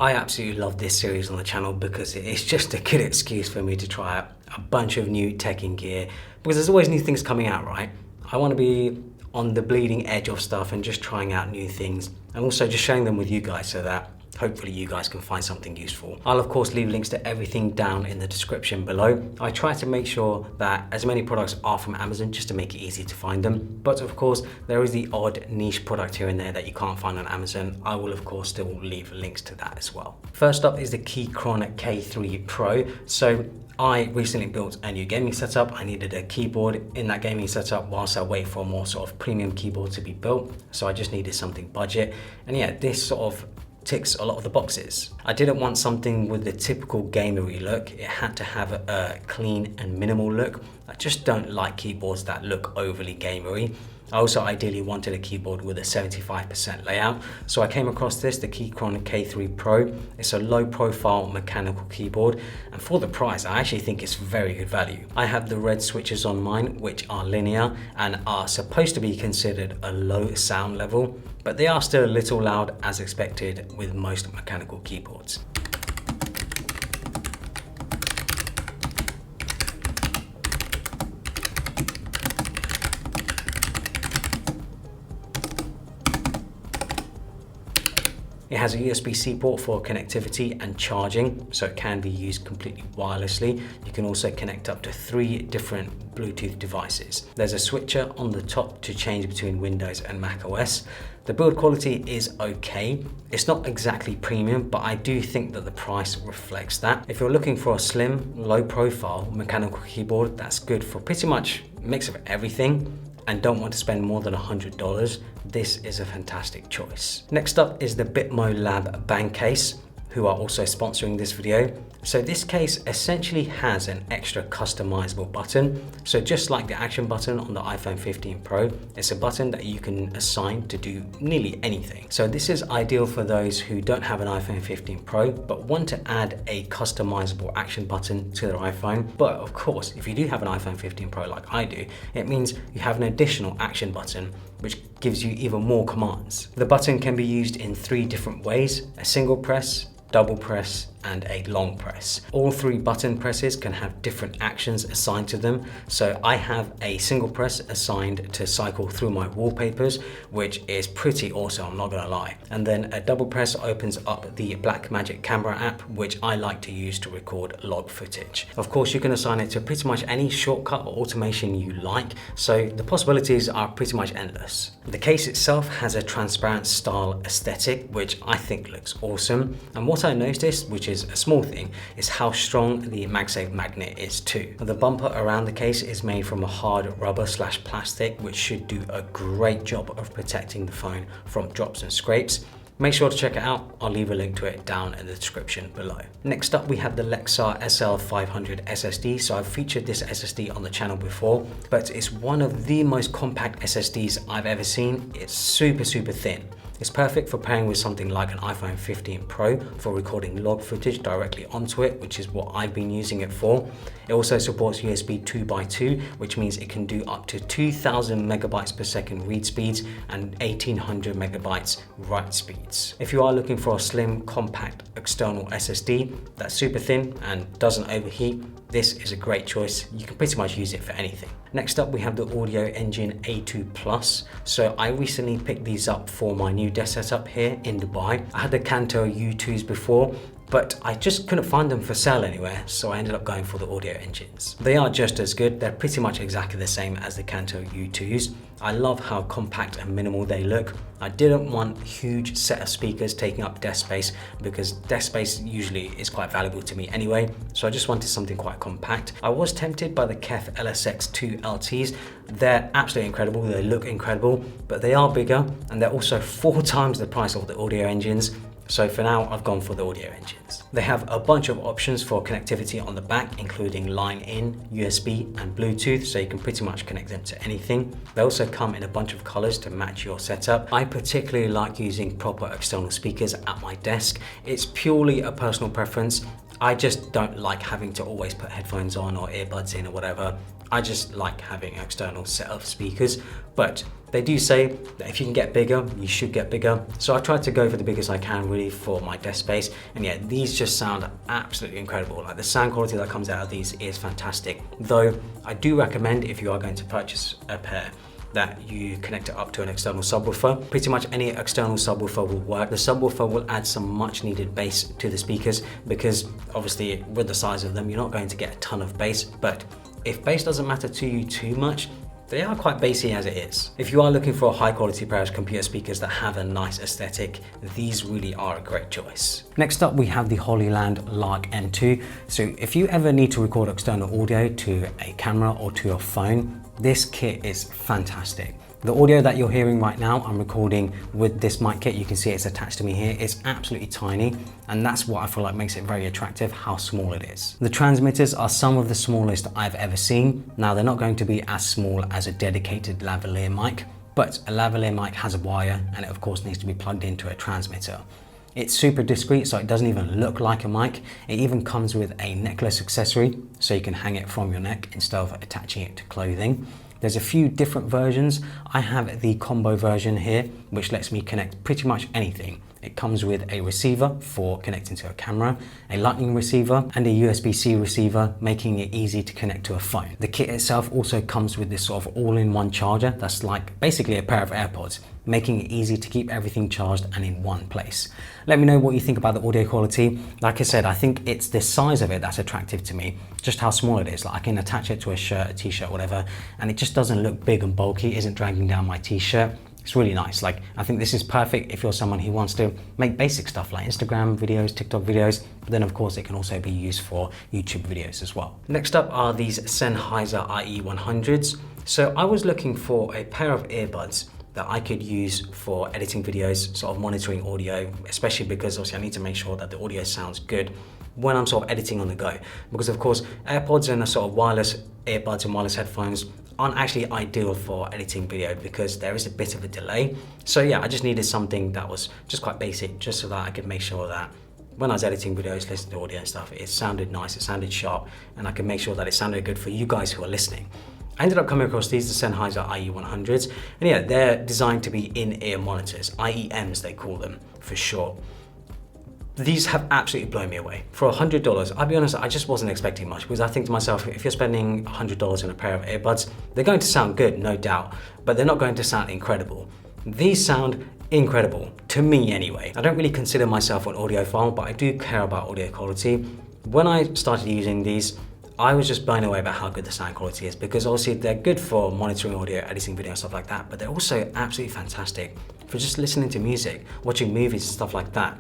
I absolutely love this series on the channel because it's just a good excuse for me to try out a bunch of new tech and gear, because there's always new things coming out, right? I want to be on the bleeding edge of stuff and just trying out new things, and also just sharing them with you guys so that hopefully you guys can find something useful. I'll of course leave links to everything down in the description below. I try to make sure that as many products are from Amazon just to make it easy to find them. But of course, there is the odd niche product here and there that you can't find on Amazon. I will of course still leave links to that as well. First up is the Keychron K3 Pro. So I recently built a new gaming setup. I needed a keyboard in that gaming setup whilst I wait for a more sort of premium keyboard to be built. So I just needed something budget. And yeah, this sort of ticks a lot of the boxes. I didn't want something with the typical gamery look. It had to have a clean and minimal look. I just don't like keyboards that look overly gamery. I also ideally wanted a keyboard with a 75% layout. So I came across this, the Keychron K3 Pro. It's a low profile mechanical keyboard, and for the price, I actually think it's very good value. I have the red switches on mine, which are linear and are supposed to be considered a low sound level, but they are still a little loud as expected with most mechanical keyboards. It has a USB-C port for connectivity and charging, so it can be used completely wirelessly. You can also connect up to 3 different Bluetooth devices. There's a switcher on the top to change between Windows and Mac OS. The build quality is okay. It's not exactly premium, but I do think that the price reflects that. If you're looking for a slim, low profile mechanical keyboard that's good for pretty much a mix of everything, and don't want to spend more than $100, this is a fantastic choice. Next up is the Bitmo Lab band case, who are also sponsoring this video. So this case essentially has an extra customizable button. So just like the action button on the iPhone 15 Pro, it's a button that you can assign to do nearly anything. So this is ideal for those who don't have an iPhone 15 Pro, but want to add a customizable action button to their iPhone. But of course, if you do have an iPhone 15 Pro like I do, it means you have an additional action button, which gives you even more commands. The button can be used in 3 different ways: a single press, double press, and a long press. All 3 button presses can have different actions assigned to them. So I have a single press assigned to cycle through my wallpapers, which is pretty awesome, I'm not gonna lie. And then a double press opens up the Blackmagic camera app, which I like to use to record log footage. Of course, you can assign it to pretty much any shortcut or automation you like, so the possibilities are pretty much endless. The case itself has a transparent style aesthetic, which I think looks awesome. And what I noticed, which is a small thing, is how strong the MagSafe magnet is too. The bumper around the case is made from a hard rubber / plastic, which should do a great job of protecting the phone from drops and scrapes. Make sure to check it out. I'll leave a link to it down in the description below. Next up, we have the Lexar SL500 SSD. So I've featured this SSD on the channel before, but it's one of the most compact SSDs I've ever seen. It's super thin. It's perfect for pairing with something like an iPhone 15 Pro for recording log footage directly onto it, which is what I've been using it for. It also supports USB 2x2, which means it can do up to 2000 megabytes per second read speeds and 1800 megabytes write speeds. If you are looking for a slim, compact external SSD that's super thin and doesn't overheat, this is a great choice. You can pretty much use it for anything. Next up, we have the Audio Engine A2 Plus. So I recently picked these up for my new desk setup here in Dubai. I had the Kanto U2s before, but I just couldn't find them for sale anywhere, so I ended up going for the Audio Engines. They are just as good. They're pretty much exactly the same as the Kanto U2s. I love how compact and minimal they look. I didn't want a huge set of speakers taking up desk space, because desk space usually is quite valuable to me anyway, so I just wanted something quite compact. I was tempted by the KEF LSX2 LTs. They're absolutely incredible, they look incredible, but they are bigger and they're also 4 times the price of the Audio Engines. So for now, I've gone for the Audio Engines. They have a bunch of options for connectivity on the back, including line in, USB, and Bluetooth, so you can pretty much connect them to anything. They also come in a bunch of colors to match your setup. I particularly like using proper external speakers at my desk. It's purely a personal preference. I just don't like having to always put headphones on or earbuds in or whatever. I just like having an external set of speakers, but they do say that if you can get bigger, you should get bigger. So I tried to go for the biggest I can really for my desk space. And yeah, these just sound absolutely incredible. Like the sound quality that comes out of these is fantastic. Though I do recommend, if you are going to purchase a pair, that you connect it up to an external subwoofer. Pretty much any external subwoofer will work. The subwoofer will add some much needed bass to the speakers, because obviously with the size of them, you're not going to get a ton of bass. But if bass doesn't matter to you too much, they are quite bassy as it is. If you are looking for a high quality pair of computer speakers that have a nice aesthetic, these really are a great choice. Next up, we have the Holyland Lark M2. So if you ever need to record external audio to a camera or to your phone, this kit is fantastic. The audio that you're hearing right now, I'm recording with this mic kit. You can see it's attached to me here. It's absolutely tiny, and that's what I feel like makes it very attractive, how small it is. The transmitters are some of the smallest I've ever seen. Now, they're not going to be as small as a dedicated lavalier mic, but a lavalier mic has a wire, and it of course needs to be plugged into a transmitter. It's super discreet, so it doesn't even look like a mic. It even comes with a necklace accessory, so you can hang it from your neck instead of attaching it to clothing. There's a few different versions. I have the combo version here, which lets me connect pretty much anything. It comes with a receiver for connecting to a camera, a lightning receiver, and a USB-C receiver, making it easy to connect to a phone. The kit itself also comes with this sort of all-in-one charger that's like basically a pair of AirPods, making it easy to keep everything charged and in one place. Let me know what you think about the audio quality. Like I said, I think it's the size of it that's attractive to me, just how small it is. Like I can attach it to a shirt, a t-shirt, whatever, and it just doesn't look big and bulky, isn't dragging down my t-shirt. It's really nice. Like, I think this is perfect if you're someone who wants to make basic stuff like Instagram videos, TikTok videos, but then of course it can also be used for YouTube videos as well. Next up are these Sennheiser IE100s. So I was looking for a pair of earbuds that I could use for editing videos, sort of monitoring audio, especially because obviously I need to make sure that the audio sounds good when I'm sort of editing on the go. Because of course, AirPods and a sort of wireless earbuds and wireless headphones aren't actually ideal for editing video because there is a bit of a delay. So yeah, I just needed something that was just quite basic, just so that I could make sure that when I was editing videos, listening to audio and stuff, it sounded nice, it sounded sharp, and I could make sure that it sounded good for you guys who are listening. I ended up coming across these, the Sennheiser IE100s, and yeah, they're designed to be in-ear monitors, IEMs they call them for short. These have absolutely blown me away. For $100, I'll be honest, I just wasn't expecting much, because I think to myself, if you're spending $100 on a pair of earbuds, they're going to sound good, no doubt, but they're not going to sound incredible. These sound incredible, to me anyway. I don't really consider myself an audiophile, but I do care about audio quality. When I started using these, I was just blown away about how good the sound quality is, because obviously they're good for monitoring audio, editing video and stuff like that, but they're also absolutely fantastic for just listening to music, watching movies and stuff like that.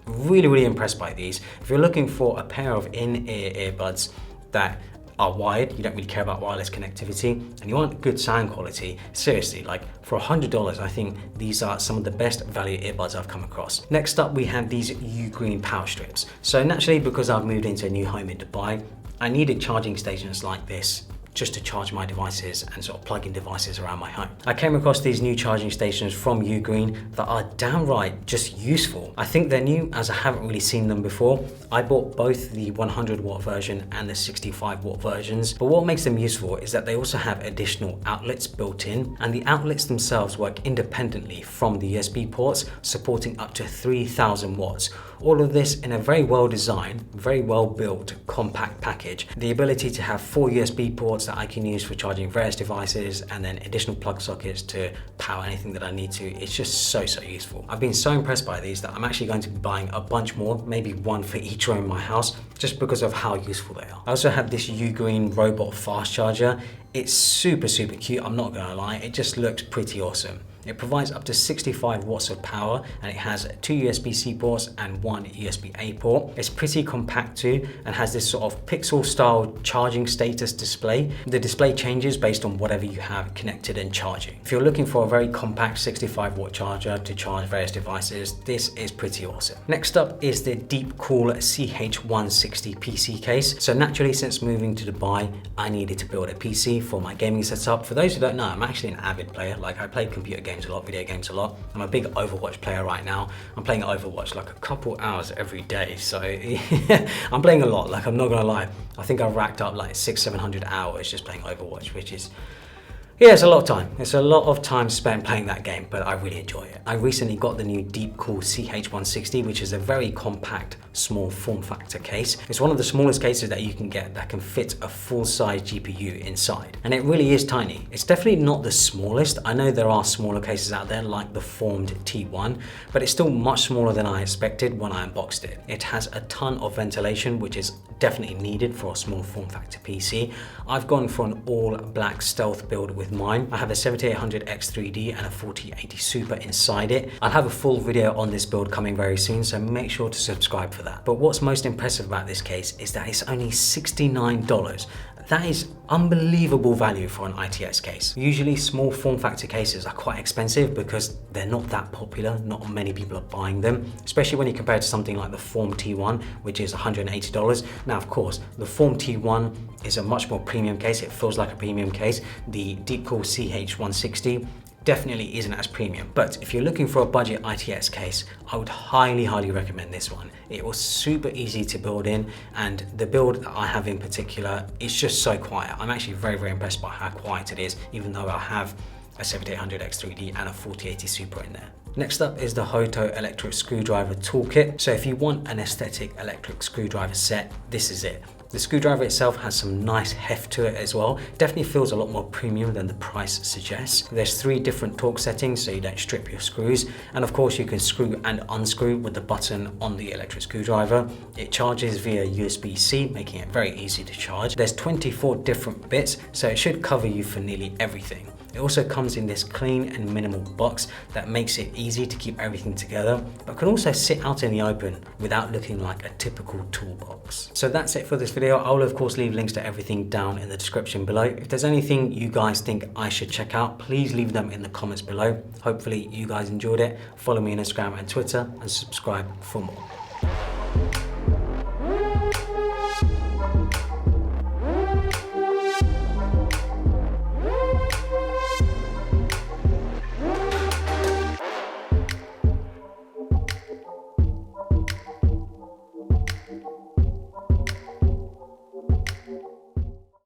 Really, really impressed by these. If you're looking for a pair of in-ear earbuds that are wired, you don't really care about wireless connectivity, and you want good sound quality, seriously, like for $100, I think these are some of the best value earbuds I've come across. Next up, we have these Ugreen power strips. So naturally, because I've moved into a new home in Dubai, I needed charging stations like this just to charge my devices and sort of plug in devices around my home. I came across these new charging stations from Ugreen that are downright just useful. I think they're new as I haven't really seen them before. I bought both the 100 watt version and the 65 watt versions, but what makes them useful is that they also have additional outlets built in, and the outlets themselves work independently from the USB ports, supporting up to 3000 watts. All of this in a very well designed, very well built, compact package. The ability to have 4 USB ports that I can use for charging various devices, and then additional plug sockets to power anything that I need to. It's just so useful. I've been so impressed by these that I'm actually going to be buying a bunch more, maybe one for each room in my house, just because of how useful they are. I also have this Ugreen robot fast charger. It's super cute, I'm not gonna lie, it just looks pretty awesome. It provides up to 65 watts of power, and it has 2 USB-C ports and 1 USB-A port. It's pretty compact too, and has this sort of pixel style charging status display. The display changes based on whatever you have connected and charging. If you're looking for a very compact 65 watt charger to charge various devices, this is pretty awesome. Next up is the Deepcool CH160 PC case. So naturally, since moving to Dubai, I needed to build a PC PC for my gaming setup. For those who don't know, I'm actually an avid player. Like, I play computer games a lot, video games a lot. I'm a big Overwatch player right now. I'm playing Overwatch like a couple hours every day. So I'm playing a lot, like I'm not gonna lie. I think I've racked up like 600-700 hours just playing Overwatch, which is, yeah, it's a lot of time. It's a lot of time spent playing that game, but I really enjoy it. I recently got the new Deepcool CH160, which is a very compact, small form factor case. It's one of the smallest cases that you can get that can fit a full-size GPU inside. And it really is tiny. It's definitely not the smallest. I know there are smaller cases out there like the Formed T1, but it's still much smaller than I expected when I unboxed it. It has a ton of ventilation, which is definitely needed for a small form factor PC. I've gone for an all black stealth build with mine. I have a 7800X3D and a 4080 Super inside it. I'll have a full video on this build coming very soon, so make sure to subscribe for that. But what's most impressive about this case is that it's only $69. That is unbelievable value for an ITX case. Usually small form factor cases are quite expensive because they're not that popular, not many people are buying them, especially when you compare it to something like the Form T1, which is $180. Now, of course, the Form T1 is a much more premium case. It feels like a premium case. The Deepcool CH160 definitely isn't as premium. But if you're looking for a budget ITX case, I would highly recommend this one. It was super easy to build in, and the build that I have in particular is just so quiet. I'm actually very impressed by how quiet it is, even though I have a 7800X3D and a 4080 Super in there. Next up is the Hoto electric screwdriver toolkit. So if you want an aesthetic electric screwdriver set, this is it. The screwdriver itself has some nice heft to it as well. Definitely feels a lot more premium than the price suggests. There's 3 different torque settings so you don't strip your screws. And of course you can screw and unscrew with the button on the electric screwdriver. It charges via USB-C, making it very easy to charge. There's 24 different bits, so it should cover you for nearly everything. It also comes in this clean and minimal box that makes it easy to keep everything together, but can also sit out in the open without looking like a typical toolbox. So that's it for this video. I will of course leave links to everything down in the description below. If there's anything you guys think I should check out, please leave them in the comments below. Hopefully you guys enjoyed it. Follow me on Instagram and Twitter and subscribe for more.